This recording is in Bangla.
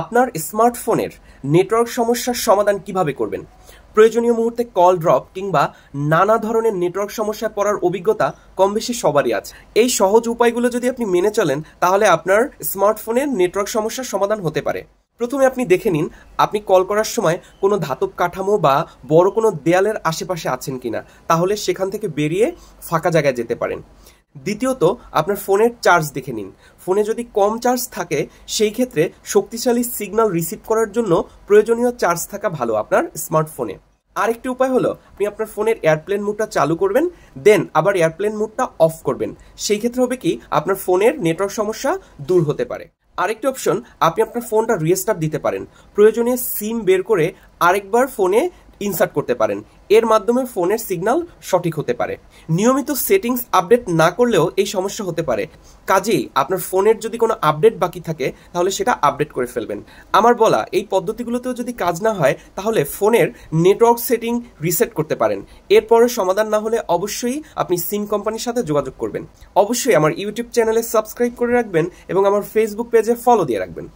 আপনার স্মার্টফোনের নেটওয়ার্ক সমস্যার সমাধান কিভাবে করবেন? প্রয়োজনীয় মুহূর্তে কল ড্রপ কিংবা নানা ধরনের নেটওয়ার্ক সমস্যায় পড়ার অভিজ্ঞতা কমবেশি সবারই আছে। এই সহজ উপায়গুলো যদি আপনি মেনে চলেন তাহলে আপনার স্মার্টফোনের নেটওয়ার্ক সমস্যার সমাধান হতে পারে। প্রথমে আপনি দেখে নিন আপনি কল করার সময় কোনো ধাতব কাঠামো বা বড় কোনো দেয়ালের আশেপাশে আছেন কিনা, তাহলে সেখান থেকে বেরিয়ে ফাঁকা জায়গায় যেতে পারেন। দ্বিতীয়ত, আপনার ফোনের চার্জ দেখে নিন। ফোনে যদি কম চার্জ থাকে সেই ক্ষেত্রে শক্তিশালী সিগন্যাল রিসিভ করার জন্য প্রয়োজনীয় চার্জ থাকা ভালো আপনার স্মার্টফোনে। আরেকটি উপায় হলো আপনি আপনার ফোনের এয়ারপ্লেন মোডটা চালু করবেন, দেন আবার এয়ারপ্লেন মোডটা অফ করবেন। সেই ক্ষেত্রে হবে কি আপনার ফোনের নেটওয়ার্ক সমস্যা দূর হতে পারে। আরেকটি অপশন, আপনি আপনার ফোনটা রিস্টার্ট দিতে পারেন। প্রয়োজনে সিম বের করে আরেকবার ফোনে ইনসার্ট করতে পারেন। এর মাধ্যমে ফোনের সিগন্যাল সঠিক হতে পারে। নিয়মিত সেটিংস আপডেট না করলেও এই সমস্যা হতে পারে। কাজেই আপনার ফোনের যদি কোনো আপডেট বাকি থাকে তাহলে সেটা আপডেট করে ফেলবেন। আমার বলা এই পদ্ধতিগুলোতেও যদি কাজ না হয় তাহলে ফোনের নেটওয়ার্ক সেটিং রিসেট করতে পারেন। এরপরে সমাধান না হলে অবশ্যই আপনি সিম কোম্পানির সাথে যোগাযোগ করবেন। অবশ্যই আমার ইউটিউব চ্যানেলে সাবস্ক্রাইব করে রাখবেন এবং আমার ফেসবুক পেজে ফলো দিয়ে রাখবেন।